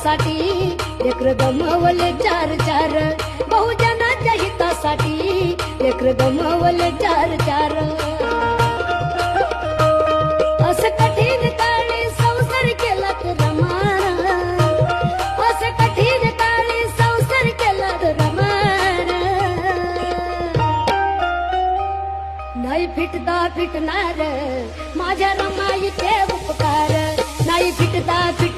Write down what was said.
हितासाठी लेकर गमवले चार चार, बहुजनाच्या हितासाठी लेकर गमवले चार चार. असं कठीण काळी संसार केला रमान, असं कठीण काळी संसार केला रमान. नाही फिटता फिटणार माझ्या रमाईचे उपकार, नाही फिटता फिट